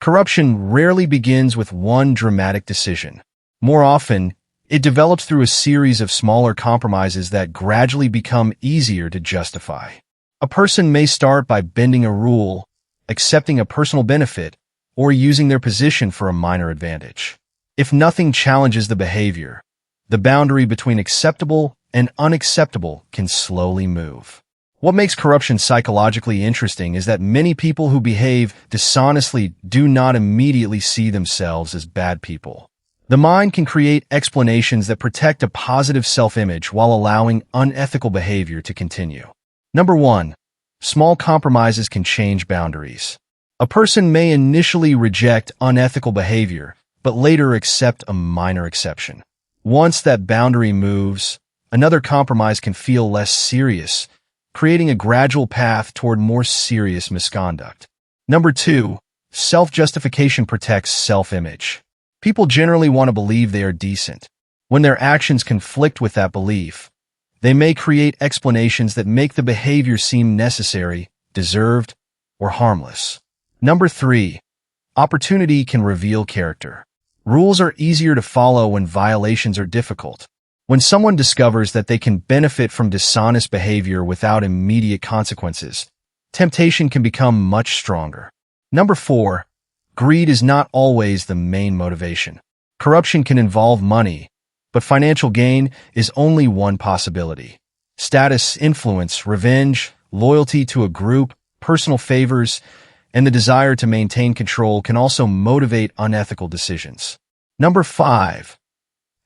Corruption rarely begins with one dramatic decision. More often, it develops through a series of smaller compromises that gradually become easier to justify. A person may start by bending a rule, accepting a personal benefit, or using their position for a minor advantage. If nothing challenges the behavior, the boundary between acceptable and unacceptable can slowly move. What makes corruption psychologically interesting is that many people who behave dishonestly do not immediately see themselves as bad people. The mind can create explanations that protect a positive self-image while allowing unethical behavior to continue. Number 1. Small compromises can change boundaries. A person may initially reject unethical behavior, but later accept a minor exception. Once that boundary moves, another compromise can feel less serious, creating a gradual path toward more serious misconduct. Number 2. Self-justification protects self-image. People generally want to believe they are decent. When their actions conflict with that belief, they may create explanations that make the behavior seem necessary, deserved, or harmless. Number 3. Opportunity can reveal character. Rules are easier to follow when violations are difficult. When someone discovers that they can benefit from dishonest behavior without immediate consequences, temptation can become much stronger. Number 4. Greed is not always the main motivation. Corruption can involve money, but financial gain is only one possibility. Status, influence, revenge, loyalty to a group, personal favors, and the desire to maintain control can also motivate unethical decisions. Number 5.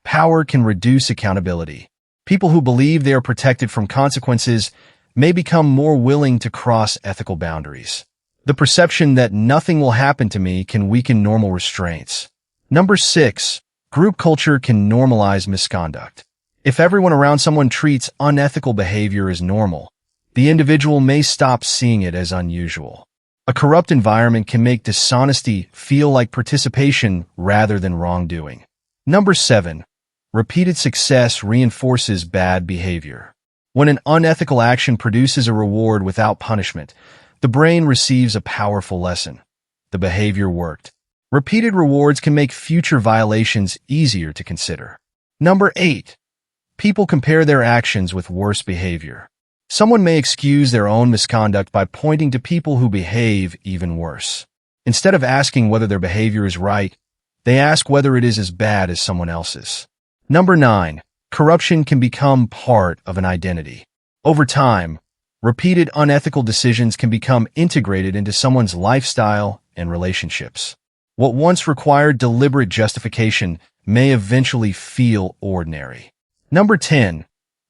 Power can reduce accountability. People who believe they are protected from consequences may become more willing to cross ethical boundaries. The perception that nothing will happen to me can weaken normal restraints. Number 6. Group culture can normalize misconduct. If everyone around someone treats unethical behavior as normal, the individual may stop seeing it as unusual. A corrupt environment can make dishonesty feel like participation rather than wrongdoing. Number 7. Repeated success reinforces bad behavior. When an unethical action produces a reward without punishment, the brain receives a powerful lesson. The behavior worked. Repeated rewards can make future violations easier to consider. Number 8. People compare their actions with worse behavior. Someone may excuse their own misconduct by pointing to people who behave even worse. Instead of asking whether their behavior is right, they ask whether it is as bad as someone else's. Number 9. Corruption can become part of an identity. Over time, repeated unethical decisions can become integrated into someone's lifestyle and relationships. What once required deliberate justification may eventually feel ordinary. Number 10.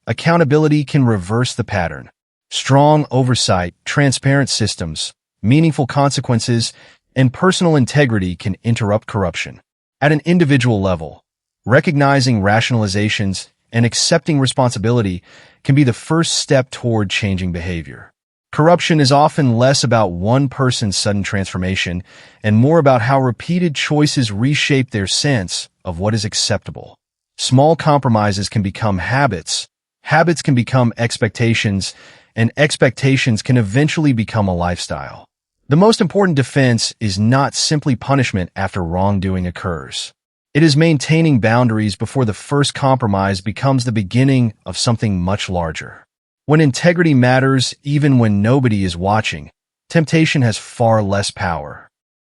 Accountability can reverse the pattern. Strong oversight, transparent systems, meaningful consequences, and personal integrity can interrupt corruption. At an individual level, recognizing rationalizations and accepting responsibility can be the first step toward changing behavior. Corruption is often less about one person's sudden transformation and more about how repeated choices reshape their sense of what is acceptable. Small compromises can become habits, habits can become expectations, and expectations can eventually become a lifestyle. The most important defense is not simply punishment after wrongdoing occurs. It is maintaining boundaries before the first compromise becomes the beginning of something much larger. When integrity matters, even when nobody is watching, temptation has far less power.